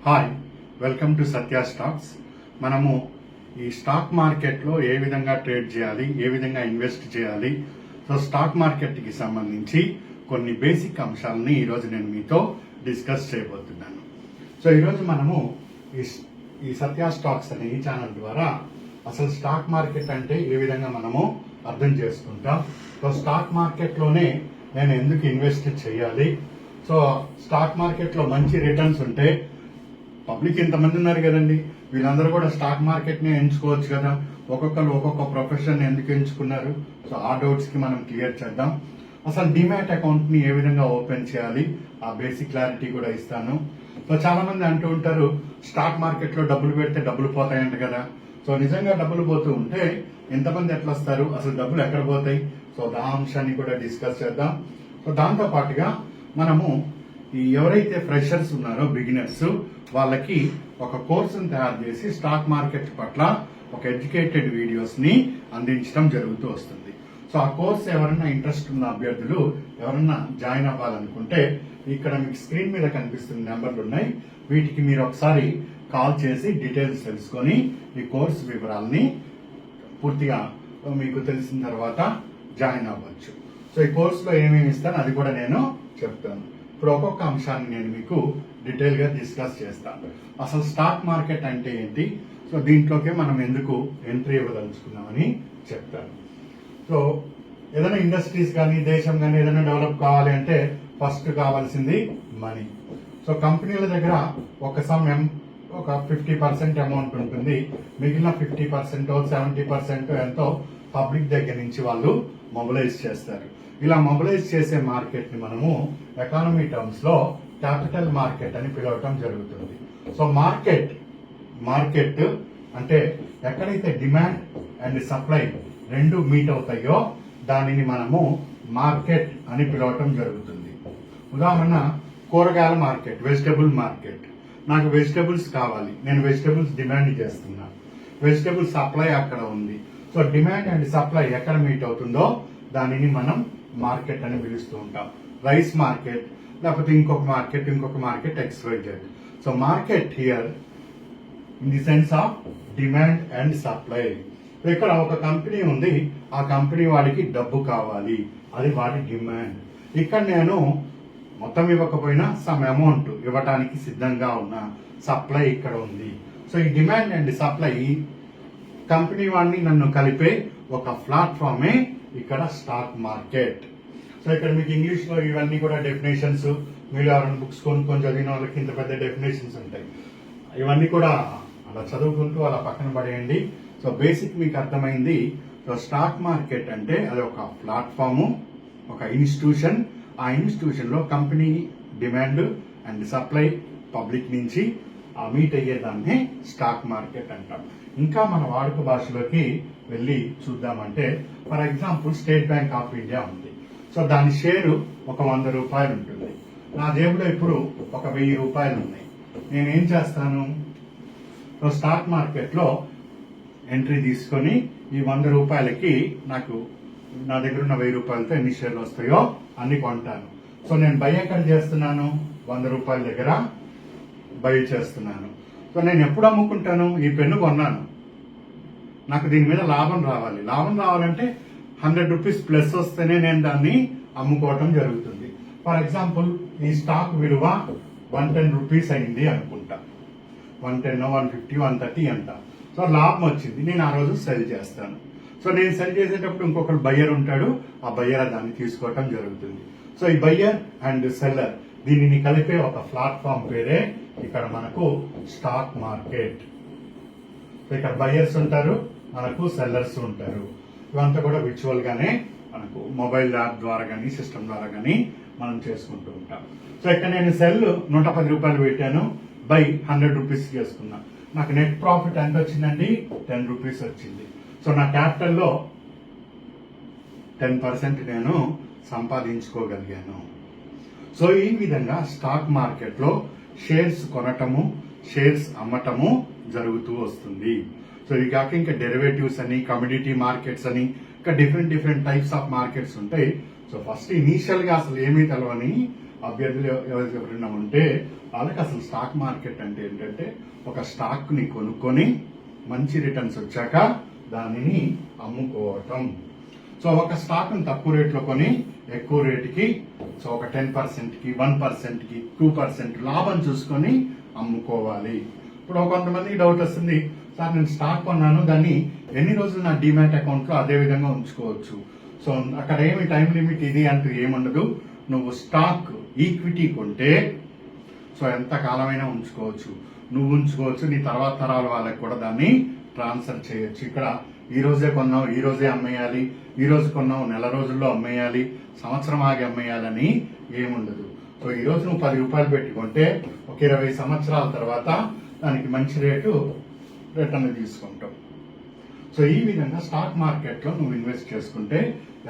Hi, welcome to Satya stocks. మనము ఈ stock మార్కెట్లో ఏ విధంగా ట్రేడ్ చేయాలి, ఏ విధంగా ఇన్వెస్ట్ చేయాలి, సో స్టాక్ మార్కెట్కి సంబంధించి కొన్ని బేసిక్ అంశాలని ఈరోజు నేను మీతో డిస్కస్ చేయబోతున్నాను. సో ఈరోజు మనము ఈ సత్య స్టాక్స్ అనే ఈ ఛానల్ ద్వారా అసలు స్టాక్ మార్కెట్ అంటే ఏ విధంగా మనము అర్థం చేసుకుంటాం, సో స్టాక్ మార్కెట్లోనే నేను ఎందుకు ఇన్వెస్ట్ చేయాలి, సో స్టాక్ మార్కెట్లో మంచి రిటర్న్స్ ఉంటే పబ్లిక్ ఇంతమంది ఉన్నారు కదండి, వీళ్ళందరూ కూడా స్టాక్ మార్కెట్ని ఎంచుకోవచ్చు కదా, ఒక్కొక్కరు ఒక్కొక్క ప్రొఫెషన్ ఎందుకు ఎంచుకున్నారు, సో ఆ డౌట్స్కి మనం క్లియర్ చేద్దాం. అసలు డిమాట్ అకౌంట్ని ఏ విధంగా ఓపెన్ చేయాలి ఆ బేసిక్ క్లారిటీ కూడా ఇస్తాను. సో చాలా మంది అంటూ ఉంటారు స్టాక్ మార్కెట్లో డబ్బులు పెడితే డబ్బులు పోతాయంట కదా, సో నిజంగా డబ్బులు పోతూ ఉంటే ఎంతమంది ఎట్లా వస్తారు, అసలు డబ్బులు ఎక్కడ పోతాయి, సో ఆ అంశాన్ని కూడా డిస్కస్ చేద్దాం. సో దాంతో పాటుగా మనము ఎవరైతే ఫ్రెషర్స్ ఉన్నారో బిగినర్స్ వాళ్ళకి ఒక కోర్సును తయారు చేసి స్టాక్ మార్కెట్ పట్ల ఒక ఎడ్యుకేటెడ్ వీడియోస్ ని అందించడం జరుగుతూ వస్తుంది. సో ఆ కోర్స్ ఎవరైనా ఇంట్రెస్ట్ ఉన్న అభ్యర్థులు ఎవరన్నా జాయిన్ అవ్వాలనుకుంటే ఇక్కడ మీకు స్క్రీన్ మీద కనిపిస్తున్న నెంబర్లు ఉన్నాయి, వీటికి మీరు ఒకసారి కాల్ చేసి డీటెయిల్స్ తెలుసుకొని ఈ కోర్స్ వివరాలని పూర్తిగా మీకు తెలిసిన తర్వాత జాయిన్ అవ్వచ్చు. సో ఈ కోర్సులో ఏమేమి ఇస్తాను అది కూడా నేను చెప్తాను. ఇప్పుడు ఒక్కొక్క అంశాన్ని నేను మీకు డీటెయిల్ గా డిస్కస్ చేస్తాను. అసలు స్టాక్ మార్కెట్ అంటే ఏంటి, సో దీంట్లోకే మనం ఎందుకు ఎంట్రీ ఇవ్వదలుచుకున్నామని చెప్తాను. సో ఏదైనా ఇండస్ట్రీస్ కానీ దేశం కానీ ఏదైనా డెవలప్ కావాలి అంటే ఫస్ట్ కావాల్సింది మనీ. సో కంపెనీల దగ్గర ఒక సమయం ఒక 50% అమౌంట్ ఉంటుంది, మిగిలిన 50% 70% ఎంతో పబ్లిక్ దగ్గర నుంచి వాళ్ళు మొబిలైజ్ చేస్తారు. ఇలా మొబిలైజ్ చేసే మార్కెట్ ని మనము ఎకానమీ టర్మ్స్ లో క్యాపిటల్ మార్కెట్ అని పిలవటం జరుగుతుంది. సో మార్కెట్ అంటే ఎక్కడైతే డిమాండ్ అండ్ సప్లై రెండు మీట్ అవుతాయో దానిని మనము మార్కెట్ అని పిలవటం జరుగుతుంది. ఉదాహరణ కూరగాయల మార్కెట్, వెజిటబుల్ మార్కెట్. నాకు వెజిటబుల్స్ కావాలి, నేను వెజిటబుల్స్ డిమాండ్ చేస్తున్నా, వెజిటబుల్ సప్లై అక్కడ ఉంది. సో డిమాండ్ అండ్ సప్లై ఎక్కడ మీట్ అవుతుందో దానిని మనం మార్కెట్ అని పిలుస్తూ ఉంటాం. రైస్ మార్కెట్, లేకపోతే ఇంకొక market XYZ. So market here in the sense of demand and supply. ఇక్కడ ఒక కంపెనీ ఉంది, ఆ కంపెనీ వాడికి డబ్బు కావాలి, అది వాడి డిమాండ్. ఇక్కడ నేను మొత్తం ఇవ్వకపోయినా సమ్ అమౌంట్ ఇవ్వటానికి సిద్ధంగా ఉన్నా, సప్లై ఇక్కడ ఉంది. సో ఈ డిమాండ్ అండ్ సప్లై కంపెనీ వాడిని నన్ను కలిపే ఒక ప్లాట్ఫామే ఇక్కడ స్టాక్ మార్కెట్. సో ఇక్కడ మీకు ఇంగ్లీష్ లో ఇవన్నీ కూడా డెఫినేషన్స్, మీరు ఎవరైనా బుక్స్ కొనుక్కొని చదివిన వాళ్ళకి ఇంత పెద్ద డెఫినేషన్స్ ఉంటాయి, ఇవన్నీ కూడా అలా చదువుకుంటూ అలా పక్కన పడేయండి. సో బేసిక్ మీకు అర్థమైంది. సో స్టాక్ మార్కెట్ అంటే అది ఒక ప్లాట్ఫాము, ఒక ఇన్స్టిట్యూషన్. ఆ ఇన్స్టిట్యూషన్ లో company demand and supply public నుంచి మీట్ అయ్యేదాన్ని స్టాక్ మార్కెట్ అంటాం. ఇంకా మన వాడుక భాషలోకి వెళ్ళి చూద్దామంటే for example State Bank of India ఉంది. సో దాని షేరు ఒక 100 రూపాయలు ఉంటుంది, నా జేబులో ఇప్పుడు ఒక 1000 రూపాయలు ఉన్నాయి. నేనేం చేస్తాను, సో స్టాక్ మార్కెట్ లో ఎంట్రీ తీసుకొని ఈ 100 రూపాయలకి నాకు నా దగ్గర ఉన్న 1000 రూపాయలతో ఎన్ని షేర్లు వస్తాయో అన్ని కొంటాను. సో నేను బై ఎక్కడ చేస్తున్నాను, 100 రూపాయల దగ్గర బై చేస్తున్నాను. సో నేను ఎప్పుడు అమ్ముకుంటాను, ఈ పెన్ను కొన్నాను, నాకు దీని మీద లాభం రావాలి. లాభం రావాలంటే 100 రూపీస్ ప్లస్ వస్తేనే నేను దాన్ని అమ్ముకోవటం జరుగుతుంది. ఫర్ ఎగ్జాంపుల్ ఈ స్టాక్ విలువ 110 రూపీస్ అయింది అనుకుంటా, 110, 150, 130 అంట. సో లాభం వచ్చింది, నేను ఆ రోజు సెల్ చేస్తాను. సో నేను సెల్ చేసేటప్పుడు ఇంకొకరు బయ్యర్ ఉంటాడు, ఆ బయ్యర్ దాన్ని తీసుకోవటం జరుగుతుంది. సో ఈ బయ్యర్ అండ్ సెల్లర్ దీనిని కలిపే ఒక ప్లాట్ఫామ్ పేరే ఇక్కడ మనకు స్టాక్ మార్కెట్. సో ఇక్కడ బయ్యర్స్ ఉంటారు, మనకు సెల్లర్స్ ఉంటారు. ఇవంతా కూడా విర్చువల్ గానే మనకు మొబైల్ యాప్ ద్వారా కానీ సిస్టమ్ ద్వారా కానీ మనం చేసుకుంటూ ఉంటాం. సో ఇక్కడ నేను సెల్ 110 రూపాయలు పెట్టాను, బై 100 రూపీస్ చేసుకున్నా, నాకు నెట్ ప్రాఫిట్ ఎంత వచ్చిందండి, 10 రూపీస్ వచ్చింది. సో నా క్యాపిటల్లో 10% నేను సంపాదించుకోగలిగాను. సో ఈ విధంగా స్టాక్ మార్కెట్ లో షేర్స్ కొనటము, షేర్స్ అమ్మటము జరుగుతూ వస్తుంది. సో ఇవి కాక ఇంకా డెరివేటివ్స్ అని, కమోడిటీ మార్కెట్స్ అని, ఇంకా డిఫరెంట్ టైప్స్ ఆఫ్ మార్కెట్స్ ఉంటాయి. సో ఫస్ట్ ఇనీషియల్ గా అసలు ఏమీ తెలవని అభ్యర్థులు ఎవరైనా ఉంటే వాళ్ళకి అసలు స్టాక్ మార్కెట్ అంటే ఏంటంటే ఒక స్టాక్ ని కొనుక్కొని మంచి రిటర్న్స్ వచ్చాక దానిని అమ్ముకోవటం. సో ఒక స్టాక్ ని తక్కువ రేట్లో కొని ఎక్కువ రేటుకి, సో ఒక 10%కి 1%కి 2% లాభం చూసుకొని అమ్ముకోవాలి. ఇప్పుడు కొంతమందికి డౌట్ వస్తుంది, సార్ నేను స్టాక్ కొన్నాను, దాన్ని ఎన్ని రోజులు నా డిమాట్ అకౌంట్ లో అదే విధంగా ఉంచుకోవచ్చు? సో అక్కడ ఏమి టైం లిమిట్ ఇది అంటూ ఏముండదు. నువ్వు స్టాక్ ఈక్విటీ కొంటే సో ఎంత కాలమైనా ఉంచుకోవచ్చు, నువ్వు ఉంచుకోవచ్చు, నీ తర్వాత తరాల వాళ్ళకి కూడా దాన్ని ట్రాన్స్ఫర్ చేయొచ్చు. ఇక్కడ ఈ రోజే కొన్నావు ఈ రోజే అమ్మేయాలి, ఈ రోజు కొన్నావు నెల రోజుల్లో అమ్మేయాలి, సంవత్సరం ఆగి అమ్మేయాలని ఏముండదు. సో ఈ రోజు నువ్వు 10 రూపాయలు పెట్టుకుంటే ఒక 20 సంవత్సరాల తర్వాత దానికి మంచి రేటు రిటర్న్ తీసుకుంటావు. సో ఈ విధంగా స్టాక్ మార్కెట్ లో నువ్వు ఇన్వెస్ట్ చేసుకుంటే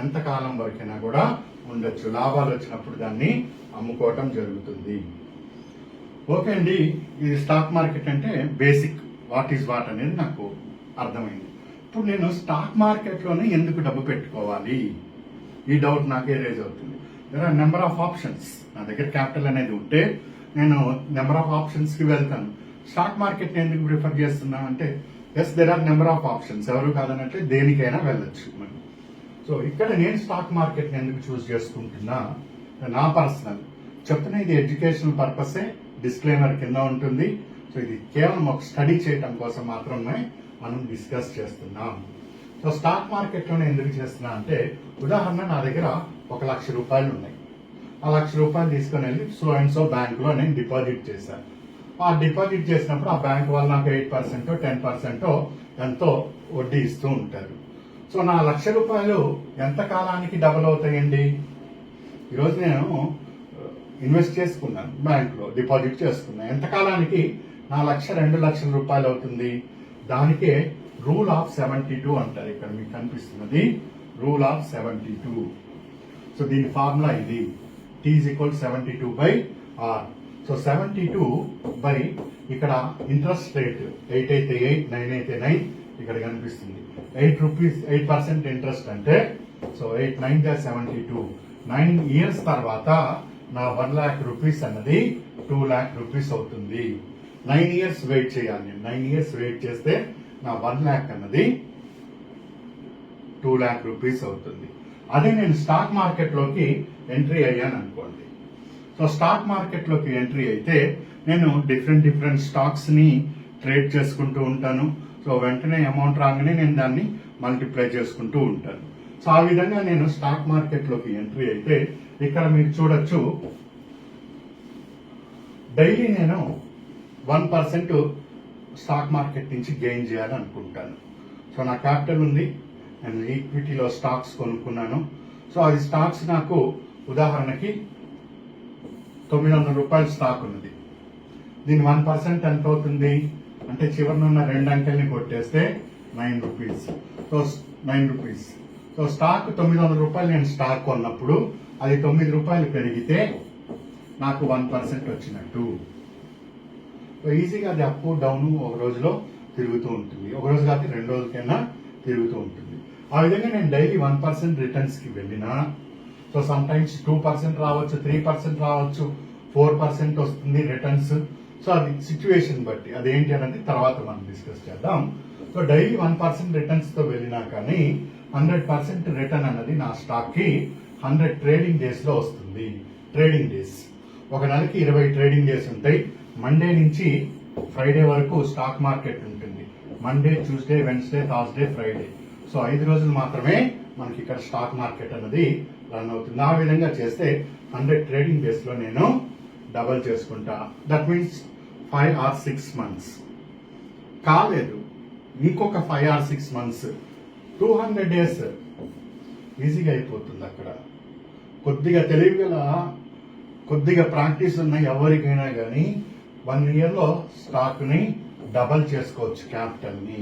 ఎంత కాలం వరకైనా కూడా ఉండొచ్చు. లాభాలు వచ్చినప్పుడు దాన్ని అమ్ముకోవటం జరుగుతుంది. ఓకే అండి, ఇది స్టాక్ మార్కెట్ అంటే బేసిక్ వాట్ ఈజ్ వాట్ అనేది నాకు అర్థమైంది. ఇప్పుడు నేను స్టాక్ మార్కెట్ లోనే ఎందుకు డబ్బు పెట్టుకోవాలి, ఈ డౌట్ నాకే రేజ్ అవుతుంది. There are number of options. నా దగ్గర క్యాపిటల్ అనేది ఉంటే నేను నెంబర్ ఆఫ్ ఆప్షన్స్ కి వెళ్తాను. స్టాక్ మార్కెట్ ఎందుకు ప్రిఫర్ చేస్తున్నా అంటే yes there are number of options, ఎవరు కాదన్నట్లే దేనికైనా వెళ్ళొచ్చు మనం. సో ఇక్కడ నేను స్టాక్ మార్కెట్ ఎందుకు చూస్ చేసుకుంటున్నా, నా పర్సనల్ చెప్తున్నా, ఇది ఎడ్యుకేషనల్ పర్పసే, డిస్క్లైమర్ కింద ఉంటుంది. సో ఇది కేవలం ఒక స్టడీ చేయటం కోసం మాత్రమే మనం డిస్కస్ చేస్తున్నాం. సో స్టాక్ మార్కెట్ లోనే ఎందుకు చేస్తున్నా అంటే, ఉదాహరణ నా దగ్గర 1,00,000 రూపాయలు ఉన్నాయి. ఆ 1,00,000 రూపాయలు తీసుకుని వెళ్ళి సో అండ్ సో బ్యాంక్ లో నేను డిపాజిట్ చేశాను. ఆ డిపాజిట్ చేసినప్పుడు ఆ బ్యాంక్ వాళ్ళు నాకు 8% 10% ఎంతో వడ్డీ ఇస్తూ ఉంటారు. సో నా 1,00,000 రూపాయలు ఎంత కాలానికి డబుల్ అవుతాయండి? ఈరోజు నేను ఇన్వెస్ట్ చేసుకున్నాను, బ్యాంక్ లో డిపాజిట్ చేసుకున్నాను, ఎంత కాలానికి నా 1,00,000 2,00,000 రూపాయలు అవుతుంది? దానికే రూల్ ఆఫ్ 72 అంటారు. ఇక్కడ మీకు కనిపిస్తున్నది రూల్ ఆఫ్ 72. సో దీని ఫార్ములా ఇది, T is equal 72/R. So 72 by ఇక్కడ ఇంట్రెస్ట్ రేట్ 8 అయితే 8, 9 అయితే 9, ఇక్కడ కనిపిస్తుంది 8 రూపీస్, 8% ఇంట్రెస్ట్ అంటే సో 8 9 = 72. 9 ఇయర్స్ తర్వాత నా 1,00,000 రూపీస్ అన్నది 2,00,000 రూపీస్ అవుతుంది. 9 ఇయర్స్ వెయిట్ చేయాలి నేను. 9 ఇయర్స్ వెయిట్ చేస్తే నా 1,00,000 అన్నది 2,00,000 రూపీస్ అవుతుంది. అదే నేను స్టాక్ మార్కెట్ లోకి ఎంట్రీ అయ్యాను అనుకోండి. సో స్టాక్ మార్కెట్ లోకి ఎంట్రీ అయితే నేను డిఫరెంట్ స్టాక్స్ ని ట్రేడ్ చేసుకుంటూ ఉంటాను. సో వెంటనే అమౌంట్ రాగానే నేను దాన్ని మల్టిప్లై చేసుకుంటూ ఉంటాను. సో ఆ విధంగా నేను స్టాక్ మార్కెట్ లోకి ఎంట్రీ అయితే ఇక్కడ మీరు చూడొచ్చు, డైలీ నేను 1% స్టాక్ మార్కెట్ నుంచి గెయిన్ చేయాలనుకుంటాను. సో నా క్యాపిటల్ ఉంది, నేను ఈక్విటీలో స్టాక్స్ కొనుక్కున్నాను. సో అది స్టాక్స్ నాకు ఉదాహరణకి 900 రూపాయల స్టాక్ ఉన్నది. దీని 1% ఎంత అవుతుంది అంటే చివరినున్న 2 అంకెల్ని కొట్టేస్తే 9 rupees. So 9 rupees. So stock 900 రూపాయలు నేను స్టాక్ కొన్నప్పుడు అది 9 రూపాయలు పెరిగితే నాకు 1% వచ్చినట్టు. సో ఈజీగా అది అప్ డౌన్ ఒక రోజులో తిరుగుతూ ఉంటుంది, ఒక రోజు కాకపోతే 2 రోజులకైనా తిరుగుతూ ఉంటుంది. ఆ విధంగా నేను డైలీ 1% రిటర్న్స్ కి వెళ్ళినా సో సమ్ టైమ్స్ 2% రావచ్చు, 3% రావచ్చు, 4% వస్తుంది రిటర్న్స్. సో అది సిచ్యువేషన్ బట్టి అదేంటి అనేది తర్వాత మనం డిస్కస్ చేద్దాం. సో డైలీ 1% రిటర్న్స్ తో వెళ్ళినా కానీ 100% రిటర్న్ అన్నది నా స్టాక్ కి 100 ట్రేడింగ్ డేస్ లో వస్తుంది. ట్రేడింగ్ డేస్ ఒక నెలకి 20 ట్రేడింగ్ డేస్ ఉంటాయి. మండే నుంచి ఫ్రైడే వరకు స్టాక్ మార్కెట్ ఉంటుంది. Monday, Tuesday, Wednesday, Thursday, Friday. So 5 రోజులు మాత్రమే మనకి ఇక్కడ స్టాక్ మార్కెట్ అనేది రన్ అవుతుంది. ఆ విధంగా చేస్తే 100 ట్రేడింగ్ డేస్ లో నేను డబల్ చేసుకుంటా. That means 5 or 6 months. కాలేదు ఇంకొక 5 or 6 months, 200 days ఈజీగా అయిపోతుంది. అక్కడ కొద్దిగా తెలివిగల, కొద్దిగా ప్రాక్టీస్ ఉన్న ఎవరికైనా కానీ 1 year లో స్టాక్ ని డబల్ చేసుకోవచ్చు క్యాపిటల్ ని.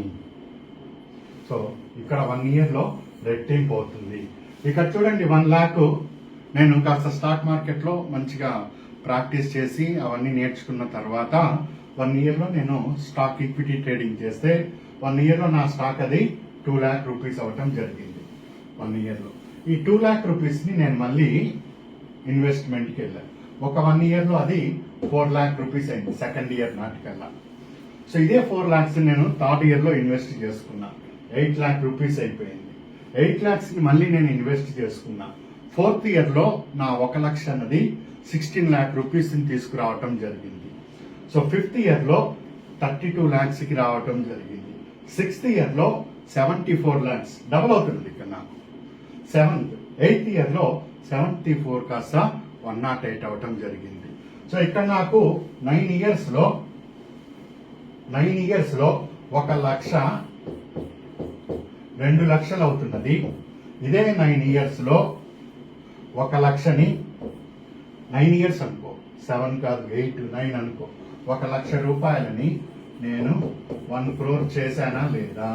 సో ఇక్కడ 1 year లో రెట్టింపు అవుతుంది. ఇక్కడ చూడండి 1,00,000 నేను కాస్త స్టాక్ మార్కెట్ లో మంచిగా ప్రాక్టీస్ చేసి అవన్నీ నేర్చుకున్న తర్వాత 1 year లో నేను స్టాక్ ఈక్విటీ ట్రేడింగ్ చేస్తే 1 year లో నా స్టాక్ అది 2,00,000 రూపీస్ అవటం జరిగింది. 1 year లో ఈ 2,00,000 రూపీస్ ని నేను మళ్ళీ ఇన్వెస్ట్మెంట్ కి వెళ్ళాను. ఒక 1 ఇయర్లో అది 4 lakh రూపీస్ అయింది సెకండ్ ఇయర్ నాటికల్లా. సో ఇదే 4 lakhs నేను థర్డ్ ఇయర్లో ఇన్వెస్ట్ చేసుకున్నా, 8 lakh రూపీస్ అయిపోయింది. 8 lakhsని మళ్ళీ నేను ఇన్వెస్ట్ చేసుకున్నా. ఫోర్త్ ఇయర్లో నా 1 లక్ష అన్నది 16 lakh రూపీస్ని తీసుకురావటం జరిగింది. సో ఫిఫ్త్ ఇయర్లో 32 lakhsకి రావటం జరిగింది. సిక్స్త్ ఇయర్లో 74 lakhs డబుల్ అవుతుంది ఇక్కడ నాకు. ఎయిత్ ఇయర్లో 74 కాస్త 108 అవటం జరిగింది. సో ఇక్కడ నాకు 9 ఇయర్స్లో 1 లక్ష 2 లక్షలు అవుతున్నది. ఇదే 9 ఇయర్స్లో 1 లక్షని 9 ఇయర్స్ అనుకో, 7 కాదు 8 9 అనుకో, 1 లక్ష రూపాయలని నేను 1 crore చేశానా లేదా?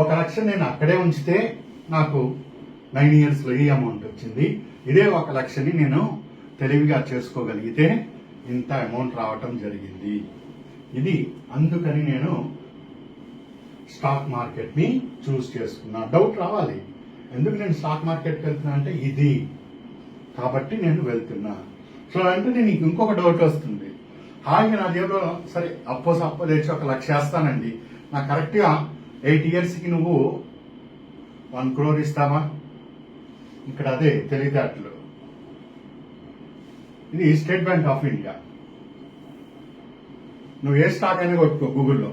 1 లక్ష నేను అక్కడే ఉంచితే నాకు 9 ఇయర్స్లో ఈ అమౌంట్ వచ్చింది. ఇదే 1 లక్షని నేను తెలివిగా చేసుకోగలిగితే ఇంత అమౌంట్ రావటం జరిగింది. ఇది అందుకని నేను స్టాక్ మార్కెట్ని చూస్ చేసుకున్నా. డౌట్ రావాలి, ఎందుకు నేను స్టాక్ మార్కెట్కి వెళ్తున్నా అంటే ఇది కాబట్టి నేను వెళ్తున్నా. సో అంటే నీకు ఇంకొక డౌట్ వస్తుంది, హాయిగా నా జేబులో సరే అప్పో తెచ్చి 1 లక్ష వేస్తానండి, నాకు కరెక్ట్గా 8 ఇయర్స్కి నువ్వు 1 crore ఇస్తావా? ఇక్కడ అదే తెలివితేటలు. ఇది స్టేట్ బ్యాంక్ ఆఫ్ ఇండియా. నువ్వు ఏ స్టాక్ అయినా కొట్టుకో గూగుల్లో.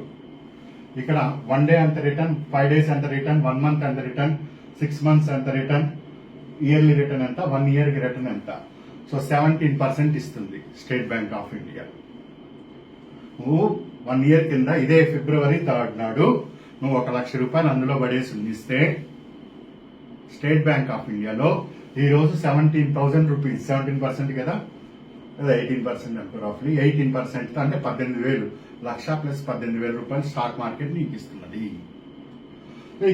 ఇక్కడ 1 day ఎంత రిటర్న్, 5 days ఎంత రిటర్న్, 1 month ఎంత రిటర్న్, 6 months ఎంత రిటర్న్, ఇయర్లీ రిటర్న్ ఎంత, 1 yearకి రిటర్న్ ఎంత. సో 17% ఇస్తుంది స్టేట్ బ్యాంక్ ఆఫ్ ఇండియా. నువ్వు 1 year కింద ఇదే February 3rd నాడు నువ్వు 1 లక్ష రూపాయలు అందులో పడేసి ఉండిస్తే స్టేట్ బ్యాంక్ ఆఫ్ ఇండియాలో ఈ రోజు 17,000 రూపీస్, 17% కదా, లేదా 18% అనుకో, రఫ్లీ 18% అంటే 18,000, లక్ష ప్లస్ 18,000 రూపాయలు స్టాక్ మార్కెట్ నీకు ఇస్తున్నది.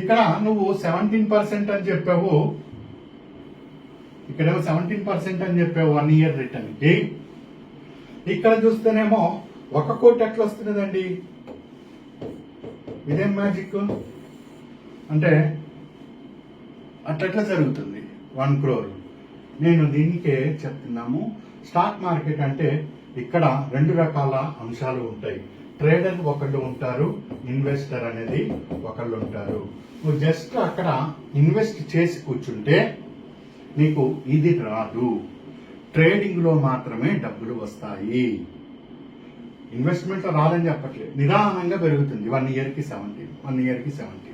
ఇక్కడ నువ్వు 17% అని చెప్పావు, ఇక్కడేమో 17% అని చెప్పావు 1 year రిటర్న్కి. ఇక్కడ చూస్తేనేమో 1 కోటి ఎట్లా వస్తున్నదండి? ఇదేం మ్యాజిక్ అంటే అట్లా జరుగుతుంది 1 crore. నేను దీనికే చెప్తున్నాము, స్టాక్ మార్కెట్ అంటే ఇక్కడ 2 రకాల అంశాలు ఉంటాయి. ట్రేడర్ ఒకళ్ళు ఉంటారు, ఇన్వెస్టర్ అనేది ఒకళ్ళు ఉంటారు. నువ్వు జస్ట్ అక్కడ ఇన్వెస్ట్ చేసి కూర్చుంటే నీకు ఇది రాదు. ట్రేడింగ్ లో మాత్రమే డబ్బులు వస్తాయి. ఇన్వెస్ట్మెంట్ లో రాదని చెప్పట్లేదు, నిదానంగా పెరుగుతుంది. 1 yearకి 17, 1 yearకి 17.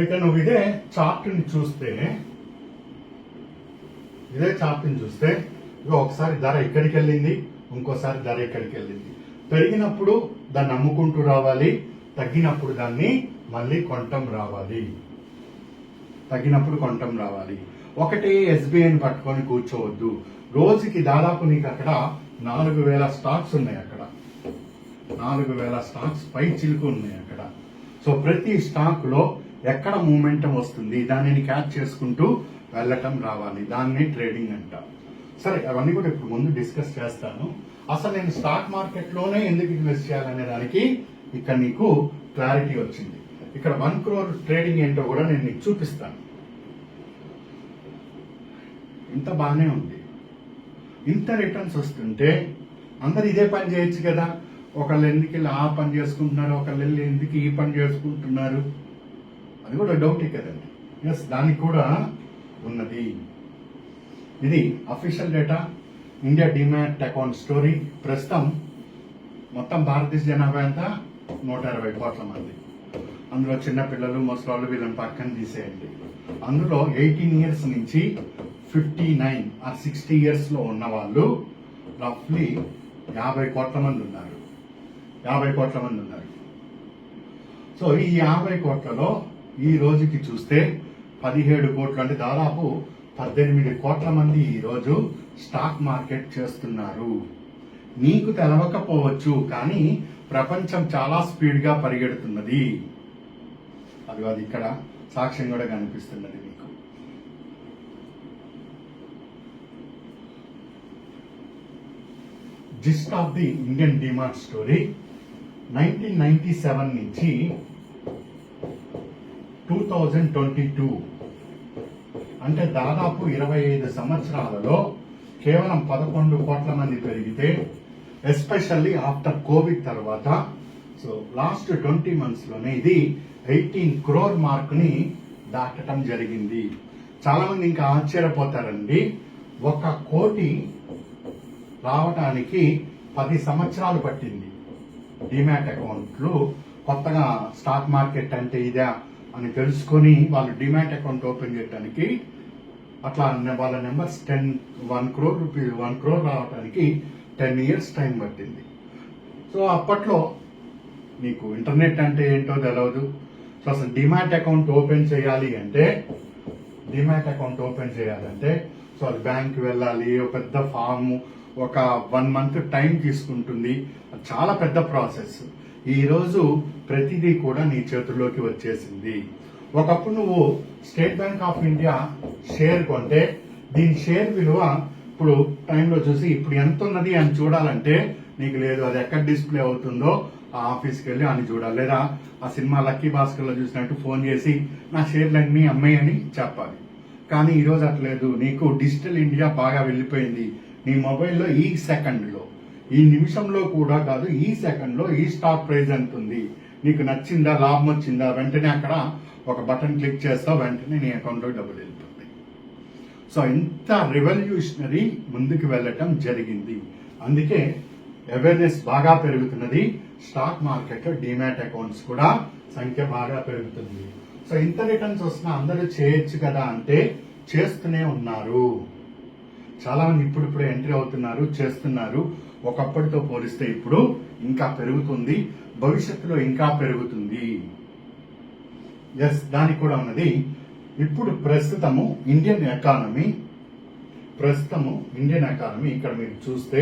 ఇక నువ్వు ఇదే చార్ట్ని చూస్తే ఇక ఒకసారి ధర ఇక్కడికి వెళ్ళింది, ఇంకోసారి ధర ఇక్కడికి వెళ్ళింది. పెరిగినప్పుడు దాన్ని అమ్ముకుంటూ రావాలి, తగ్గినప్పుడు దాన్ని మళ్ళీ కొనటం రావాలి, ఒకటే ఎస్బీఐని పట్టుకొని కూర్చోవద్దు. రోజుకి దాదాపు నీకు అక్కడ 4,000 స్టాక్స్ ఉన్నాయి, అక్కడ 4,000 స్టాక్స్ పై చిలుకు ఉన్నాయి అక్కడ. సో ప్రతి స్టాక్ లో ఎక్కడ మూమెంటం వస్తుంది దానిని క్యాచ్ చేసుకుంటూ వెళ్ళటం రావాలి, దాన్ని ట్రేడింగ్ అంట. సరే, అవన్నీ కూడా ఇప్పుడు ముందు డిస్కస్ చేస్తాను. అసలు నేను స్టాక్ మార్కెట్ లోనే ఎందుకు ఇన్వెస్ట్ చేయాలనే దానికి ఇక్కడ నీకు క్లారిటీ వచ్చింది. ఇక్కడ 1 crore ట్రేడింగ్ ఏంటో కూడా నేను నీకు చూపిస్తాను. ఇంత బాగానే ఉంది, ఇంత రిటర్న్స్ వస్తుంటే అందరు ఇదే పని చేయొచ్చు కదా. ఒకళ్ళు ఎందుకు ఆ పని చేసుకుంటున్నారు, ఒకళ్ళు ఎందుకు ఈ పని చేసుకుంటున్నారు, అది కూడా డౌటే కదండి. ఎస్, దానికి కూడా ఉన్నది. ఇది official data, India demat account story. ప్రస్తుతం మొత్తం భారతదేశ జనాభా ఎంత? 120 కోట్ల మంది. అందులో చిన్నపిల్లలు, ముసలాళ్ళు వీళ్ళని పక్కన తీసేయండి. అందులో 18 years నుంచి 59 or 60 years లో ఉన్న వాళ్ళు రఫ్లీ 50 కోట్ల మంది ఉన్నారు. సో ఈ 50 కోట్లలో ఈ రోజుకి చూస్తే 17 కోట్లు, అంటే దాదాపు 18 కోట్ల మంది ఈ రోజు స్టాక్ మార్కెట్ చేస్తున్నారు. నీకు తెలవకపోవచ్చు, కానీ ప్రపంచం చాలా స్పీడ్ గా పరిగెడుతున్నది. అది ఇక్కడ సాక్ష్యం కూడా కనిపిస్తున్నది మీకు. Gist of the Indian demat story 1997 నుంచి 2022 అంటే దాదాపు 25 సంవత్సరాలలో కేవలం 11 కోట్ల మంది పెరిగితే, ఎస్పెషల్లీ ఆఫ్టర్ కోవిడ్ తర్వాత, సో లాస్ట్ 20 months లోనే ఇది 18 crore మార్క్ ని దాటడం జరిగింది. చాలా మంది ఇంకా ఆశ్చర్యపోతారండి, 1 కోటి రావడానికి 10 సంవత్సరాలు పట్టింది. డిమాట్ అకౌంట్లు కొత్తగా స్టాక్ మార్కెట్ అంటే ఇదే అని తెలుసుకొని వాళ్ళు డిమాట్ అకౌంట్ ఓపెన్ చేయడానికి అట్లా వాళ్ళ నెంబర్స్ 1 crore రావడానికి 10 years టైం పట్టింది. సో అప్పట్లో మీకు ఇంటర్నెట్ అంటే ఏంటో తెలియదు. సో అసలు డిమాట్ అకౌంట్ ఓపెన్ చేయాలి అంటే సో అది బ్యాంక్ వెళ్ళాలి, ఒక పెద్ద ఫామ్, ఒక 1 month టైం తీసుకుంటుంది. చాలా పెద్ద ప్రాసెస్. ఈ రోజు ప్రతిదీ కూడా నీ చేతుల్లోకి వచ్చేసింది. ఒకప్పుడు నువ్వు state Bank of India share కొంటే దీని షేర్ విలువ ఇప్పుడు టైంలో చూసి ఇప్పుడు ఎంత ఉన్నది అని చూడాలంటే నీకు లేదు, అది ఎక్కడ డిస్ప్లే అవుతుందో ఆ ఆఫీస్కి వెళ్ళి అని చూడాలి, లేదా ఆ సినిమా లక్కీ భాస్కర్లో చూసినట్టు ఫోన్ చేసి నా షేర్లన్నీ అమ్మేయని చెప్పాలి. కానీ ఈరోజు అట్లేదు. నీకు డిజిటల్ ఇండియా బాగా వెళ్ళిపోయింది. నీ మొబైల్లో ఈ సెకండ్లో, ఈ నిమిషంలో కూడా కాదు, ఈ సెకండ్లో ఈ స్టాక్ ప్రైస్ ఎంత ఉంది, నీకు నచ్చిందా, లాభం వచ్చిందా, వెంటనే అక్కడ ఒక బటన్ క్లిక్ చేస్తావు, వెంటనే నీ అకౌంట్లో డబ్బులు వెళ్ళిపోతాయి. సో ఇంత రెవల్యూషనరీ ముందుకు వెళ్ళటం జరిగింది. అందుకే అవేర్నెస్ బాగా పెరుగుతున్నది. స్టాక్ మార్కెట్లో డిమాట్ అకౌంట్స్ కూడా సంఖ్య బాగా పెరుగుతుంది. సో ఇంత రిటర్న్స్ వస్తున్నా అందరూ చేయొచ్చు కదా అంటే చేస్తూనే ఉన్నారు. చాలా మంది ఇప్పుడు ఎంట్రీ అవుతున్నారు, చేస్తున్నారు. ఒకప్పటితో పోలిస్తే ఇప్పుడు ఇంకా పెరుగుతుంది, భవిష్యత్తులో ఇంకా పెరుగుతుంది. ఎస్, దానికి కూడా ఉన్నది. ఇప్పుడు ప్రస్తుతము ఇండియన్ ఎకానమీ ఇక్కడ మీరు చూస్తే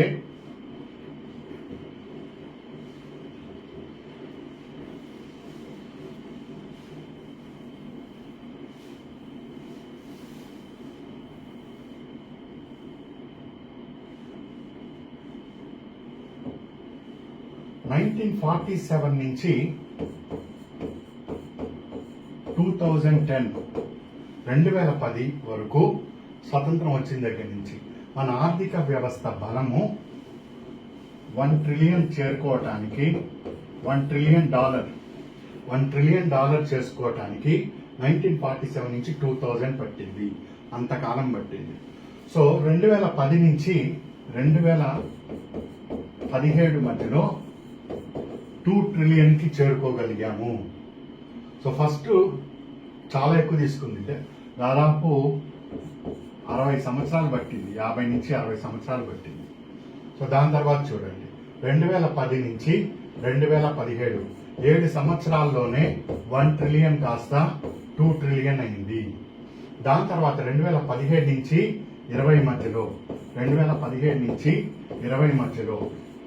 (1947) నుంచి 2010 వరకు స్వతంత్రం వచ్చిన దగ్గర నుంచి మన ఆర్థిక వ్యవస్థ బలము $1 trillion చేరుకోవటానికి, $1 trillion చేసుకోవటానికి 1947 నుంచి 2000 పట్టింది. అంతకాలం పట్టింది. సో 2010 నుంచి 2017 మధ్యలో 2 trillion కి చేరుకోగలిగాము. సో ఫస్ట్ చాలా ఎక్కువ తీసుకుంది, దాదాపు 60 సంవత్సరాలు పట్టింది, 50 నుంచి 60 సంవత్సరాలు పట్టింది. సో దాని తర్వాత చూడండి, 2010 నుంచి 2017 7 సంవత్సరాల్లోనే 1 trillion కాస్త 2 trillion అయింది. దాని తర్వాత 2017 నుంచి 20 మధ్యలో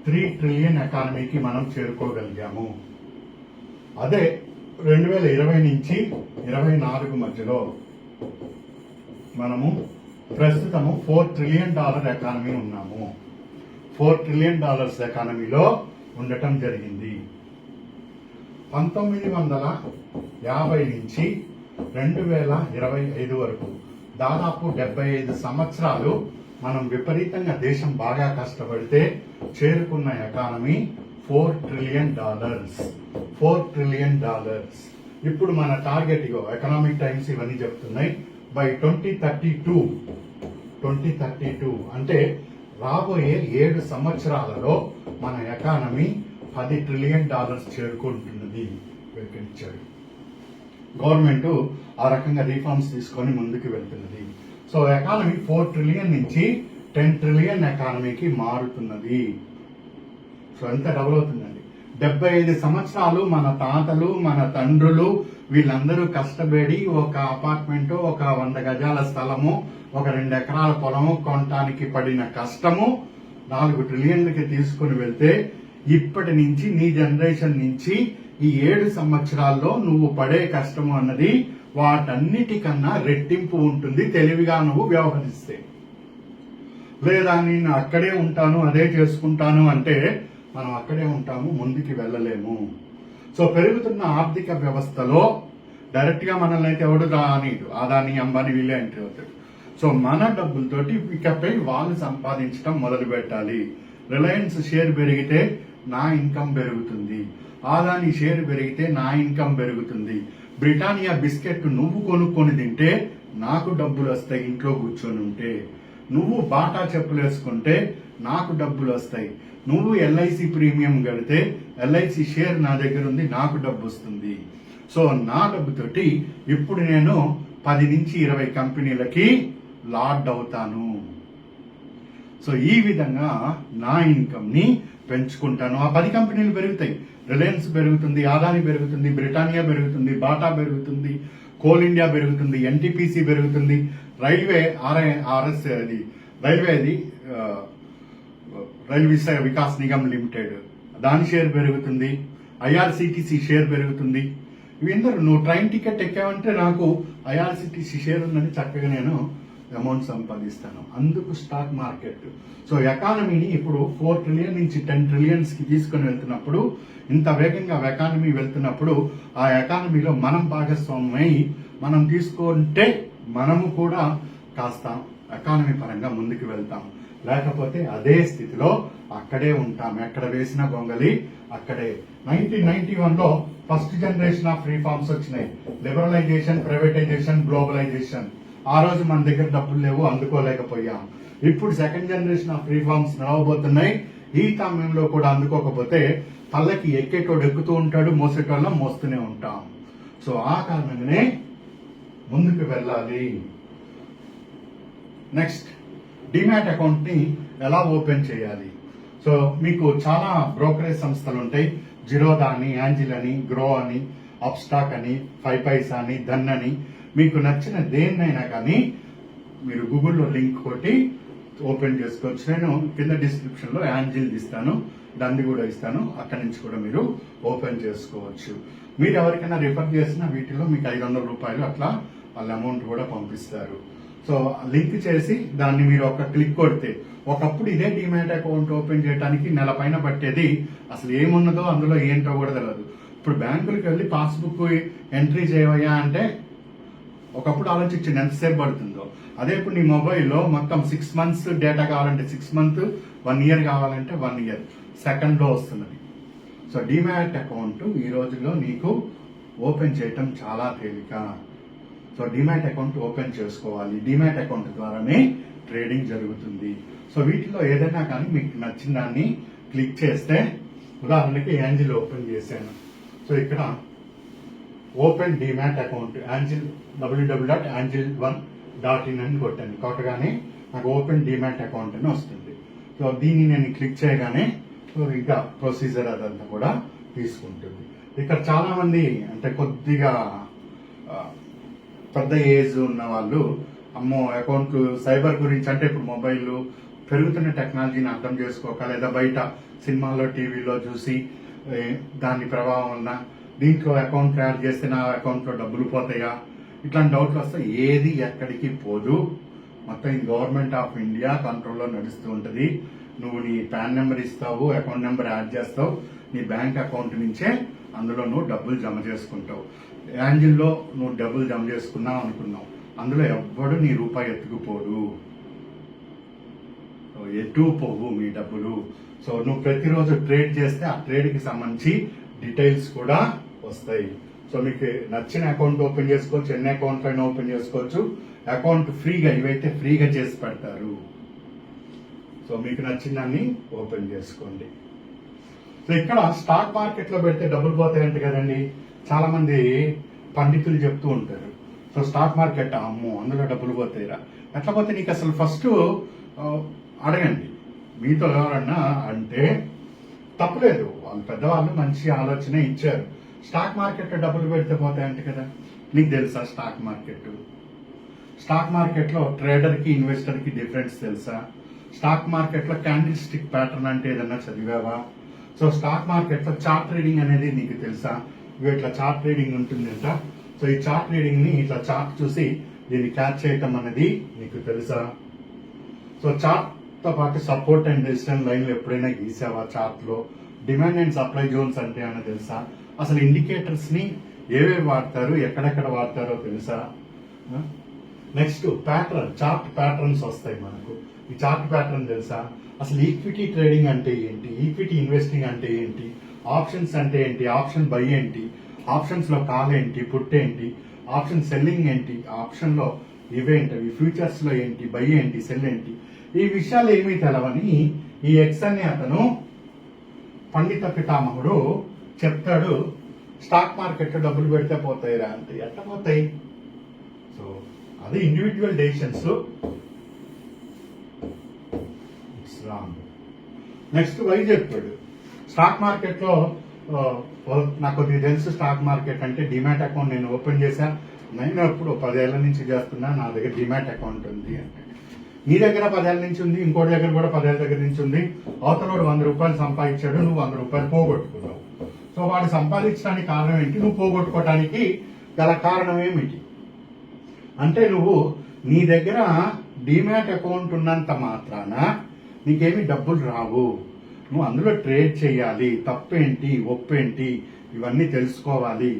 3 trillion ఎకానమీకి మనం చేరుకోగలిగాము. అదే 2020 నుంచి 24 మధ్యలో మనము ప్రస్తుతము $4 trillion ఎకానమీ ఉన్నాము. $4 trillion ఎకానమీలో ఉండటం జరిగింది. 1950 నుంచి 2025 వరకు దాదాపు 75 సంవత్సరాలు మనం విపరీతంగా దేశం బాగా కష్టపడితే చేరుకున్న ఎకానమీ $4 trillion. $4 trillion. ఇప్పుడు మన టార్గెట్ ఎకనామిక్ టైమ్స్ ఇవన్నీ చెప్తున్నాయి, బై 2032 అంటే రాబోయే 7 సంవత్సరాలలో మన ఎకానమీ $10 trillion చేరుకుంటున్నది. ఇచ్చాడు గవర్నమెంట్ ఆ రకంగా రిఫార్మ్స్ తీసుకొని ముందుకు వెళ్తున్నది. సో ఎకానమీ 4 trillion నుంచి 10 trillion ఎకానమీకి మారుతున్నది. సో ఎంత డబుల్ అవుతుందండి. 75 సంవత్సరాలు మన తాతలు, మన తండ్రులు వీళ్ళందరూ కష్టపడి ఒక అపార్ట్మెంట్, ఒక 100 గజాల స్థలము, ఒక 2 ఎకరాల పొలము కొనటానికి పడిన కష్టము 4 trillion తీసుకుని వెళ్తే, ఇప్పటి నుంచి నీ జనరేషన్ నుంచి ఈ 7 సంవత్సరాల్లో నువ్వు పడే కష్టము అన్నది వాటన్నిటికన్నా రెట్టింపు ఉంటుంది తెలివిగా నువ్వు వ్యవహరిస్తే. లేదా నేను అక్కడే ఉంటాను, అదే చేసుకుంటాను అంటే మనం అక్కడే ఉంటాము, ముందుకు వెళ్ళలేము. సో పెరుగుతున్న ఆర్థిక వ్యవస్థలో డైరెక్ట్ గా మనల్ని అయితే ఎవడు రానిడు, అదాని అంబానీ వీళ్ళే ఎంట్రీ అవుతాడు. సో మన డబ్బులతోటి ఇకపై వాళ్ళు సంపాదించడం మొదలు పెట్టాలి. రిలయన్స్ షేర్ పెరిగితే నా ఇన్కమ్ పెరుగుతుంది, అదాని షేర్ పెరిగితే నా ఇన్కమ్ పెరుగుతుంది, బ్రిటానియా బిస్కెట్ నువ్వు కొనుక్కొని తింటే నాకు డబ్బులు వస్తాయి ఇంట్లో కూర్చొని ఉంటే, నువ్వు బాటా చెప్పులు వేసుకుంటే నాకు డబ్బులు వస్తాయి, నువ్వు ఎల్ఐసి ప్రీమియం కడితే ఎల్ఐసి షేర్ నా దగ్గర ఉంది నాకు డబ్బు వస్తుంది. సో నా డబ్బుతోటి ఇప్పుడు నేను 10 నుంచి 20 కంపెనీలకి లార్డ్ అవుతాను. సో ఈ విధంగా నా ఇన్కమ్ ని పెంచుకుంటాను. ఆ 10 కంపెనీలు పెరుగుతాయి. రిలయన్స్ పెరుగుతుంది, అదాని పెరుగుతుంది, బ్రిటానియా పెరుగుతుంది, బాటా పెరుగుతుంది, కోల్ ఇండియా పెరుగుతుంది, ఎన్టీపీసీ పెరుగుతుంది, రైల్వే ఆర్ఎస్ అది రైల్వేది రైల్వే వికాస్ నిగమ్ లిమిటెడ్ దాని షేర్ పెరుగుతుంది, ఐఆర్సిటిసి షేర్ పెరుగుతుంది. ఇవందరూ నువ్వు ట్రైన్ టికెట్ ఎక్కావంటే నాకు ఐఆర్సిటిసి షేర్ ఉందని చక్కగా నేను అమౌంట్ సంపాదిస్తాను. అందుకు స్టాక్ మార్కెట్. సో ఎకానమీని ఇప్పుడు 4 ట్రిలియన్ నుంచి 10 ట్రిలియన్స్ కి తీసుకుని వెళ్తున్నప్పుడు, ఇంత వేగంగా ఎకానమీ వెళ్తున్నప్పుడు ఆ ఎకానమీలో మనం భాగస్వామ్యమై మనం తీసుకుంటే మనము కూడా కాస్త ఎకానమీ పరంగా ముందుకు వెళ్తాం. లేకపోతే అదే స్థితిలో అక్కడే ఉంటాం. ఎక్కడ వేసిన గొంగలి అక్కడే. 1991లో ఫస్ట్ జనరేషన్ ఆఫ్ రిఫార్మ్స్ వచ్చినాయి. Liberalisation, privatisation, globalisation. ఆ రోజు మన దగ్గర డబ్బులు లేవు, అందుకోలేకపోయాం. ఇప్పుడు సెకండ్ జనరేషన్ ఆఫ్ రిఫార్మ్స్ నడవబోతున్నాయి. ఈ సమయంలో కూడా అందుకోకపోతే పల్లకి ఎక్కేటోడు ఎక్కుతూ ఉంటాడు, మోసేటోళ్ళం మోస్తూనే ఉంటాం. సో ఆ కారణంగానే ముందుకు వెళ్ళాలి. నెక్స్ట్, డిమాట్ అకౌంట్ ని ఎలా ఓపెన్ చేయాలి? సో మీకు చాలా బ్రోకరేజ్ సంస్థలు ఉంటాయి. జిరోదా అని, యాంజిల్ అని, గ్రో అని, అప్స్టాక్ అని, 5 పైసా అని, ధన్ అని. మీకు నచ్చిన దేన్నైనా కానీ మీరు గూగుల్లో లింక్ కొట్టి ఓపెన్ చేసుకోవచ్చు. నేను కింద డిస్క్రిప్షన్ లో యాంజిల్ ఇస్తాను, దాన్ని కూడా ఇస్తాను. అక్కడి నుంచి కూడా మీరు ఓపెన్ చేసుకోవచ్చు. మీరు ఎవరికైనా రిఫర్ చేసినా వీటిలో మీకు 500 రూపాయలు అట్లా వాళ్ళ అమౌంట్ కూడా పంపిస్తారు. సో లింక్ చేసి దాన్ని మీరు ఒక క్లిక్ కొడితే, ఒకప్పుడు ఇదే డిమాట్ అకౌంట్ ఓపెన్ చేయడానికి నెల పైన పట్టేది. అసలు ఏమున్నదో అందులో ఏంటో కూడా తెలియదు. ఇప్పుడు బ్యాంకులకు వెళ్ళి పాస్బుక్ ఎంట్రీ చేయవయ్యా అంటే ఒకప్పుడు ఆలోచించండి ఎంతసేపు పడుతుందో. అదే ఇప్పుడు నీ మొబైల్లో మొత్తం 6 మంత్స్ డేటా కావాలంటే 6 మంత్, 1 ఇయర్ కావాలంటే 1 ఇయర్ సెకండ్ లో వస్తున్నది. సో డిమాట్ అకౌంట్ ఈ రోజుల్లో నీకు ఓపెన్ చేయటం చాలా తేలిక. సో డిమాట్ అకౌంట్ ఓపెన్ చేసుకోవాలి. డిమాట్ అకౌంట్ ద్వారానే ట్రేడింగ్ జరుగుతుంది. సో వీటిలో ఏదైనా కానీ మీకు నచ్చిన దాన్ని క్లిక్ చేస్తే, ఉదాహరణకి యాంజిల్ ఓపెన్ చేశాను. సో ఇక్కడ open demat account angel www.angil1.in అని కొట్టగానే నాకు ఓపెన్ డిమాట్ అకౌంట్ అని వస్తుంది. సో దీన్ని నేను క్లిక్ చేయగానే ఇంకా ప్రొసీజర్ అదంతా కూడా తీసుకుంటుంది. ఇక్కడ చాలా మంది అంటే కొద్దిగా పెద్ద ఏజ్ ఉన్న వాళ్ళు, అమ్మో అకౌంట్లు సైబర్ గురించి అంటే ఇప్పుడు మొబైల్ పెరుగుతున్న టెక్నాలజీని అర్థం చేసుకోక, లేదా బయట సినిమాల్లో టీవీలో చూసి దాని ప్రభావం వలన దీంట్లో అకౌంట్ యాడ్ చేస్తే నా అకౌంట్లో డబ్బులు పోతాయా, ఇట్లాంటి డౌట్లు వస్తే ఏది ఎక్కడికి పోదు. మొత్తం ఈ గవర్నమెంట్ ఆఫ్ ఇండియా కంట్రోల్లో నడుస్తూ ఉంటుంది. నువ్వు నీ పాన్ నెంబర్ ఇస్తావు, అకౌంట్ నెంబర్ యాడ్ చేస్తావు, నీ బ్యాంక్ అకౌంట్ నుంచే అందులో నువ్వు డబ్బులు జమ చేసుకుంటావు. యాంజిల్లో నువ్వు డబ్బులు జమ చేసుకున్నావు అనుకున్నావు, అందులో ఎవ్వడు నీ రూపాయి ఎత్తుకుపోడు, ఎటు పోవు మీ డబ్బులు. సో నువ్వు ప్రతిరోజు ట్రేడ్ చేస్తే ఆ ట్రేడ్కి సంబంధించి డీటెయిల్స్ కూడా వస్తాయి. సో మీకు నచ్చిన అకౌంట్ ఓపెన్ చేసుకోవచ్చు, ఎన్ని అకౌంట్ అయినా ఓపెన్ చేసుకోవచ్చు. అకౌంట్ ఫ్రీగా, ఇవైతే ఫ్రీగా చేసి పెడతారు. సో మీకు నచ్చిన దాన్ని ఓపెన్ చేసుకోండి. సో ఇక్కడ స్టాక్ మార్కెట్ లో పెడితే డబ్బులు పోతాయంట కదండి, చాలా మంది పండితులు చెప్తూ ఉంటారు. సో స్టాక్ మార్కెట్ అమ్మో అందులో డబ్బులు పోతాయిరా, ఎట్లా పోతే నీకు అసలు ఫస్ట్ అడగండి. మీతో ఎవరన్నా అంటే తప్పులేదు, వాళ్ళు పెద్దవాళ్ళు మంచి ఆలోచన ఇచ్చారు. స్టాక్ మార్కెట్లో డబ్బులు పెడితే పోతాయంట కదా. నీకు తెలుసా స్టాక్ మార్కెట్? స్టాక్ మార్కెట్లో ట్రేడర్కి ఇన్వెస్టర్కి డిఫరెన్స్ తెలుసా? స్టాక్ మార్కెట్లో క్యాండిల్ స్టిక్ ప్యాటర్న్ అంటే ఏదన్నా చదివావా? సో స్టాక్ మార్కెట్లో చార్ట్ ట్రేడింగ్ అనేది నీకు తెలుసా? ఇట్లా చార్ట్ ట్రేడింగ్ ఉంటుందంట. సో ఈ చార్ట్ ట్రేడింగ్ ని ఇట్లా చార్ట్ చూసి దీన్ని క్యాచ్ చేయటం అనేది నీకు తెలుసా? సో చార్ట్ తో పాటు సపోర్ట్ అండ్ రెసిస్టెన్స్ లైన్లు ఎప్పుడైనా గీసావా? చార్ట్ లో డిమాండ్ అండ్ సప్లై జోన్స్ అంటే ఏమైనా తెలుసా? అసలు ఇండికేటర్స్ ని ఏవేవి వాడతారు, ఎక్కడెక్కడ వాడతారో తెలుసా? నెక్స్ట్ ప్యాటర్న్, చార్ట్ ప్యాటర్న్స్ వస్తాయి మనకు. ఈ చార్ట్ ప్యాటర్న్ తెలుసా? అసలు ఈక్విటీ ట్రేడింగ్ అంటే ఏంటి, ఈక్విటీ ఇన్వెస్టింగ్ అంటే ఏంటి, ఆప్షన్స్ అంటే ఏంటి, ఆప్షన్ బై ఏంటి, ఆప్షన్స్ లో కాల్ ఏంటి, పుట్ ఏంటి, ఆప్షన్ సెల్లింగ్ ఏంటి, ఆప్షన్ లో ఇవేంటి, ఫ్యూచర్స్ లో ఏంటి, బై ఏంటి, సెల్ ఏంటి, ఈ విషయాలు ఏమీ తెలవని ఈ ఎక్స్ అనే అతను పండిత పితామహుడు చెప్తాడు, స్టాక్ మార్కెట్ లో డబ్బులు పెడితే పోతాయిరా అంటే. ఎట్లా పోతాయి? సో అది individual decisions. It's wrong. Next Y చెప్తాడు, స్టాక్ మార్కెట్ లో నాకు కొద్దిగా తెలుసు, స్టాక్ మార్కెట్ అంటే డిమాట్ అకౌంట్ నేను ఓపెన్ చేశా, నేను అప్పుడు 10 ఏళ్ల నుంచి చేస్తున్నా, నా దగ్గర డిమాట్ అకౌంట్ ఉంది అంటే. నీ దగ్గర 10 ఏళ్ల నుంచి ఉంది, ఇంకోటి దగ్గర కూడా 10 ఏళ్ల దగ్గర నుంచి ఉంది. అవతలోడు 100 రూపాయలు సంపాదించాడు, నువ్వు 100 రూపాయలు పోగొట్టుకున్నావు. సో వాడు సంపాదించడానికి కారణం ఏంటి, నువ్వు పోగొట్టుకోవడానికి గల కారణం ఏమిటి అంటే, నువ్వు నీ దగ్గర డిమాట్ అకౌంట్ ఉన్నంత మాత్రాన నీకేమి డబ్బులు రావు. నువ్వు అందులో ట్రేడ్ చేయాలి, తప్పేంటి ఒప్పేంటి ఇవన్నీ తెలుసుకోవాలి.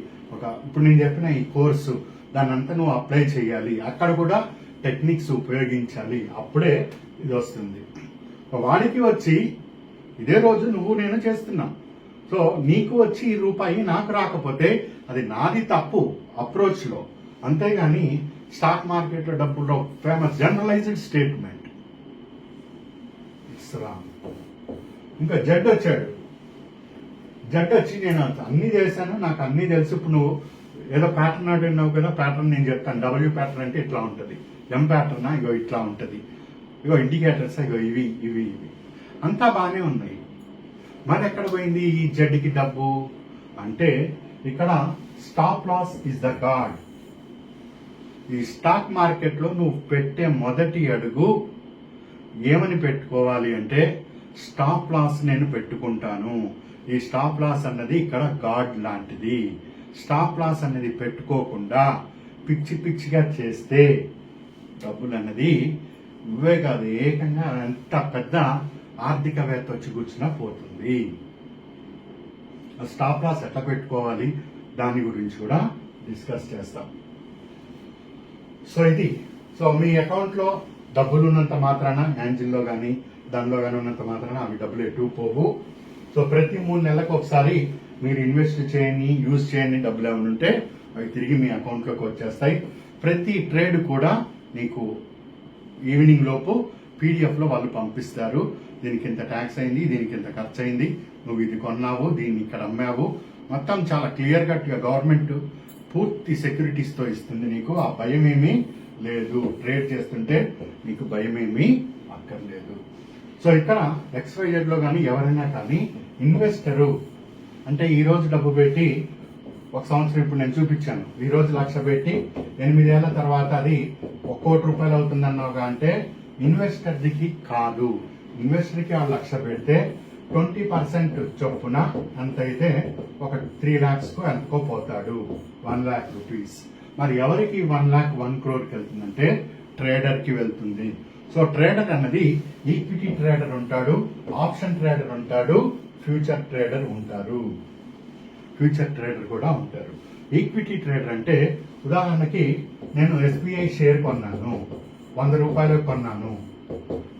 ఇప్పుడు నేను చెప్పిన ఈ కోర్సు దాన్నంతా నువ్వు అప్లై చేయాలి, అక్కడ కూడా టెక్నిక్స్ ఉపయోగించాలి, అప్పుడే ఇది వస్తుంది. వాడికి వచ్చి ఇదే రోజు నువ్వు నేను చేస్తున్నాం. సో నీకు వచ్చి ఈ రూపాయి నాకు రాకపోతే అది నాది తప్పు అప్రోచ్ లో, అంతేగాని స్టాక్ మార్కెట్ లో డబ్బుల్లో famous generalised statement. It's wrong. ఇంకా జడ్ వచ్చాడు. జడ్ వచ్చి నేను అన్ని చేశాను, నాకు అన్ని తెలుసు, ఇప్పుడు నువ్వు ఏదో ప్యాటర్న్ అడిగినావు కదా, ప్యాటర్న్ నేను చెప్తాను. డబ్ల్యూ ప్యాటర్న్ అంటే ఇట్లా ఉంటుంది, ఎం ప్యాటర్నా ఇగో ఇట్లా ఉంటుంది, ఇగో ఇండికేటర్స్ ఇగో ఇవి ఇవి ఇవి అంతా బాగానే ఉన్నాయి. మరి ఎక్కడ పోయింది ఈ జడ్కి డబ్బు అంటే, ఇక్కడ stop loss is the god. ఈ స్టాక్ మార్కెట్ లో నువ్వు పెట్టే మొదటి అడుగు ఏమని పెట్టుకోవాలి అంటే, స్టాప్ లాస్ నేను పెట్టుకుంటాను. ఈ స్టాప్ లాస్ అన్నది ఇక్కడ గాడ్ లాంటిది. స్టాప్ లాస్ అనేది పెట్టుకోకుండా పిచ్చి పిచ్చిగా చేస్తే డబ్బులు అన్నది నువ్వే కాదు, ఏకంగా ఎంత పెద్ద ఆర్థికవేత్త వచ్చి కూర్చున్నా పోతుంది. స్టాప్ లాస్ ఎట్లా పెట్టుకోవాలి దాని గురించి కూడా డిస్కస్ చేస్తాం. సో ఇది, సో మీ అకౌంట్ లో డబ్బులు ఉన్నంత మాత్రాన, యాంజిల్లో కానీ దానిలో కానీ ఉన్నంత మాత్రాన అవి డబ్బులు ఎటు పోవు. సో ప్రతి 3 నెలలకు ఒకసారి మీరు ఇన్వెస్ట్ చేయని, యూజ్ చేయని డబ్బులు ఏమైనా ఉంటే అవి తిరిగి మీ అకౌంట్లోకి వచ్చేస్తాయి. ప్రతి ట్రేడ్ కూడా నీకు ఈవినింగ్ లోపు పీడిఎఫ్ లో వాళ్ళు పంపిస్తారు. దీనికి ఇంత ట్యాక్స్ అయింది, దీనికి ఇంత ఖర్చు అయింది, నువ్వు ఇది కొన్నావు, దీన్ని ఇక్కడ అమ్మావు, మొత్తం చాలా క్లియర్ కట్ గా గవర్నమెంట్ పూర్తి సెక్యూరిటీస్ తో ఇస్తుంది. నీకు ఆ భయం ఏమీ లేదు, ట్రేడ్ చేస్తుంటే నీకు భయం ఏమీ అక్కర్లేదు. సో ఇక్కడ XYZ లో కానీ ఎవరైనా కానీ ఇన్వెస్టరు అంటే ఈ రోజు డబ్బు పెట్టి 1 సంవత్సరం, ఇప్పుడు నేను చూపించాను, ఈ రోజు 1,00,000 పెట్టి 8 ఏళ్ల తర్వాత అది 1 కోటి రూపాయలు అవుతుందన్నావుగా అంటే ఇన్వెస్టర్కి కాదు. ఇన్వెస్టర్కి ఆ 1,00,000 పెడితే 20% చొప్పున అంత అయితే ఒక 3 lakhs కు ఎంతకో పోతాడు, 1 lakh రూపీస్. మరి ఎవరికి 1 lakh 1 crore వెళ్తుందంటే ట్రేడర్ కి వెళ్తుంది. సో ట్రేడర్ అన్నది ఈక్విటీ ట్రేడర్ ఉంటాడు, ఆప్షన్ ట్రేడర్ ఉంటాడు, ఫ్యూచర్ ట్రేడర్ ఉంటారు, ఫ్యూచర్ ట్రేడర్ కూడా ఉంటారు. ఈక్విటీ ట్రేడర్ అంటే ఉదాహరణకి నేను SBI షేర్ కొన్నాను, 100 రూపాయలకు కొన్నాను,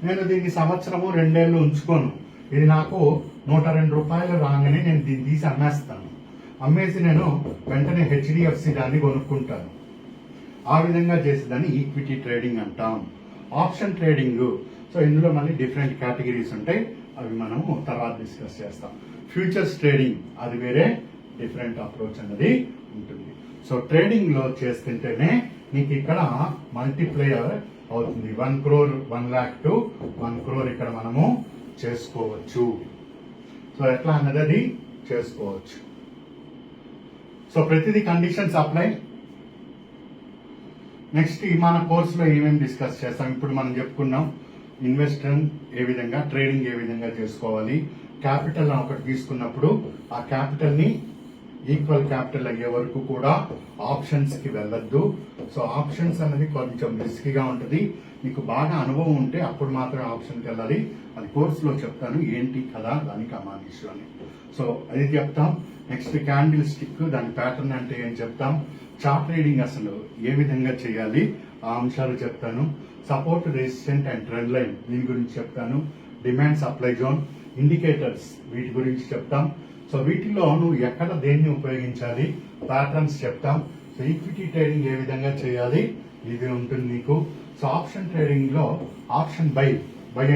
నేను దీన్ని సంవత్సరము 2 ఏళ్ళు ఉంచుకోను, ఇది నాకు 102 రూపాయలు రాగానే నేను దీన్ని తీసి అమ్మేస్తాను, అమ్మేసి నేను వెంటనే HDFC దాన్ని కొనుక్కుంటాను. ఆ విధంగా చేసేదాన్ని ఈక్విటీ ట్రేడింగ్ అంటాం. ఆప్షన్ ట్రేడింగ్, సో ఇందులో మళ్ళీ డిఫరెంట్ కేటగిరీస్ ఉంటాయి, అవి మనము తర్వాత డిస్కస్ చేస్తాం. ఫ్యూచర్స్ ట్రేడింగ్ అది వేరే డిఫరెంట్ అప్రోచ్ అన్నది ఉంటుంది. సో ట్రేడింగ్ లో చేస్తుంటేనే నీకు ఇక్కడ మల్టిప్లేయర్ అవుతుంది. 1 crore 1 lakh టు 1 crore ఇక్కడ మనము చేసుకోవచ్చు. సో ఎట్లా అన్నది అది చేసుకోవచ్చు. సో ప్రతిదీ కండిషన్స్ అప్లై. నెక్స్ట్ మన కోర్సులో ఏమేమి డిస్కస్ చేస్తాం, ఇప్పుడు మనం చెప్పుకున్నాం ఇన్వెస్టర్ ఏ విధంగా, ట్రేడింగ్ ఏ విధంగా చేసుకోవాలి, క్యాపిటల్ ఒకటి తీసుకున్నప్పుడు ఆ క్యాపిటల్ ని ఈక్వల్ క్యాపిటల్ అయ్యే వరకు కూడా ఆప్షన్స్ కి వెళ్ళొద్దు. సో ఆప్షన్స్ అనేది కొంచెం రిస్కీగా ఉంటుంది, మీకు బాగా అనుభవం ఉంటే అప్పుడు మాత్రమే ఆప్షన్కి వెళ్ళాలి. అది కోర్సులో చెప్తాను ఏంటి కదా దానికి అమానిషు అని. సో అది చెప్తాం. నెక్స్ట్ క్యాండిల్ స్టిక్, దాని ప్యాటర్న్ అంటే ఏం చెప్తాం, చార్ట్ రీడింగ్ అసలు ఏ విధంగా చేయాలి ఆ అంశాలు చెప్తాను. Support, resistant and trend line దీని గురించి చెప్తాను. డిమాండ్, సప్లై జోన్, ఇండికేటర్స్ వీటి గురించి చెప్తాం. సో వీటిలో నువ్వు ఎక్కడ దేన్ని ఉపయోగించాలి, ప్యాటర్న్స్ చెప్తాం. సో ఈక్విటీ ట్రేడింగ్ ఏ విధంగా చేయాలి ఇది ఉంటుంది నీకు. సో ఆప్షన్ ట్రేడింగ్ లో ఆప్షన్ బై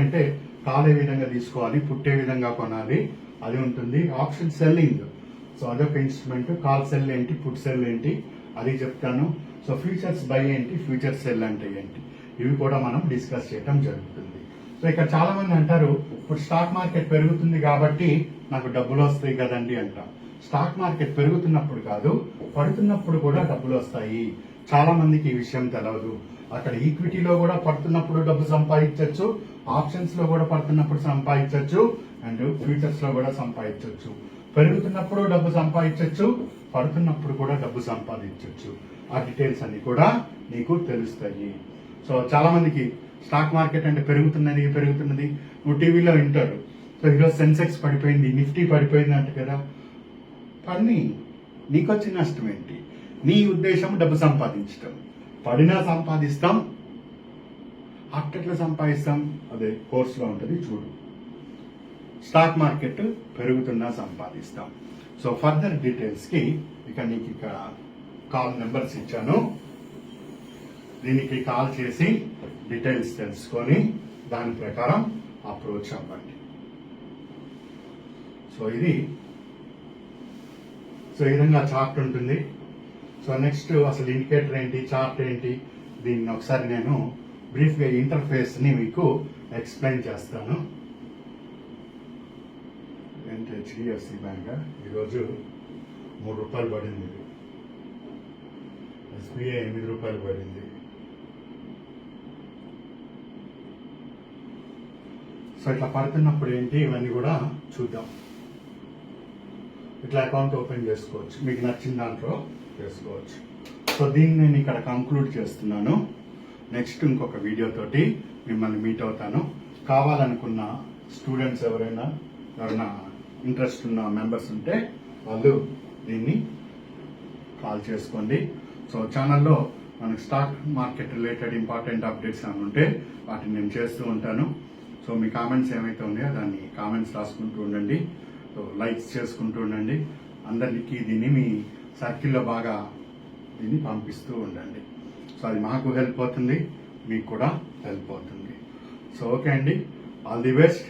అంటే కాల్ ఏ విధంగా తీసుకోవాలి, పుట్ ఏ విధంగా కొనాలి అది ఉంటుంది. ఆప్షన్ సెల్లింగ్, సో అదొక ఇన్స్ట్రుమెంట్. కాల్ సెల్ ఏంటి, పుట్ సెల్ ఏంటి అది చెప్తాను. సో ఫ్యూచర్స్ బై ఏంటి, ఫ్యూచర్ సెల్ అంటే ఏంటి ఇవి కూడా మనం డిస్కస్ చేయడం జరుగుతుంది. సో ఇక్కడ చాలా మంది అంటారు ఇప్పుడు స్టాక్ మార్కెట్ పెరుగుతుంది కాబట్టి నాకు డబ్బులు వస్తాయి కదండి అంటాం. స్టాక్ మార్కెట్ పెరుగుతున్నప్పుడు కాదు, పడుతున్నప్పుడు కూడా డబ్బులు వస్తాయి. చాలా మందికి ఈ విషయం తెలియదు. అక్కడ ఈక్విటీలో కూడా పడుతున్నప్పుడు డబ్బు సంపాదించవచ్చు, ఆప్షన్స్ లో కూడా పడుతున్నప్పుడు సంపాదించవచ్చు, అండ్ ఫ్యూచర్స్ లో కూడా సంపాదించవచ్చు. పెరుగుతున్నప్పుడు డబ్బు సంపాదించవచ్చు, పడుతున్నప్పుడు కూడా డబ్బు సంపాదించవచ్చు. ఆ డీటెయిల్స్ అన్ని కూడా నీకు తెలుస్తాయి. సో చాలా మందికి స్టాక్ మార్కెట్ అంటే పెరుగుతున్నది నువ్వు టీవీలో వింటారు. సో ఈరోజు సెన్సెక్స్ పడిపోయింది, నిఫ్టీ పడిపోయింది అంట కదా. పని నీకు వచ్చిన నష్టం ఏంటి? నీ ఉద్దేశం డబ్బు సంపాదించడం. పడినా సంపాదిస్తాం, అట్టెట్లా సంపాదిస్తాం అదే కోర్సులో ఉంటుంది చూడు. స్టాక్ మార్కెట్ పెరుగుతున్నా సంపాదిస్తాం. సో ఫర్దర్ డీటెయిల్స్ కి నీకు ఇక్కడ కాల్ నెంబర్స్ ఇచ్చాను. దీనికి కాల్ చేసి డీటెయిల్స్ తెలుసుకొని దాని ప్రకారం అప్రోచ్ అవ్వండి. సో ఈ విధంగా చార్ట్ ఉంటుంది. సో నెక్స్ట్ అసలు ఇండికేటర్ ఏంటి, చార్ట్ ఏంటి, దీన్ని ఒకసారి నేను బ్రీఫ్ గా ఇంటర్ఫేస్ ని మీకు ఎక్స్ప్లెయిన్ చేస్తాను. ఏంటి హెచ్డిఎఫ్సి బ్యాంక్ ఈరోజు ₹3 పడింది, ఎస్బీఐ ₹8 పడింది. సో ఇట్లా పడుతున్నప్పుడు ఏంటి ఇవన్నీ కూడా చూద్దాం. ఇట్లా అకౌంట్ ఓపెన్ చేసుకోవచ్చు, మీకు నచ్చిన దాంట్లో చేసుకోవచ్చు. సో దీన్ని నేను ఇక్కడ కంక్లూడ్ చేస్తున్నాను. నెక్స్ట్ ఇంకొక వీడియో తోటి మిమ్మల్ని మీట్ అవుతాను. కావాలనుకున్న స్టూడెంట్స్ ఎవరైనా ఇంట్రెస్ట్ ఉన్న మెంబర్స్ ఉంటే వాళ్ళు దీన్ని కాల్ చేసుకోండి. సో ఛానల్లో మనకు stock market related important updates ఏమైనా ఉంటే వాటిని నేను చేస్తూ ఉంటాను. సో మీ కామెంట్స్ ఏమైతే ఉన్నాయో దాన్ని కామెంట్స్ రాసుకుంటూ ఉండండి, సో లైక్స్ చేసుకుంటూ ఉండండి. అందరికీ దీన్ని మీ సర్కిల్లో బాగా దీన్ని పంపిస్తూ ఉండండి. సో అది మాకు హెల్ప్ అవుతుంది, మీకు కూడా హెల్ప్ అవుతుంది. సో ఓకే అండి, ఆల్ ది బెస్ట్.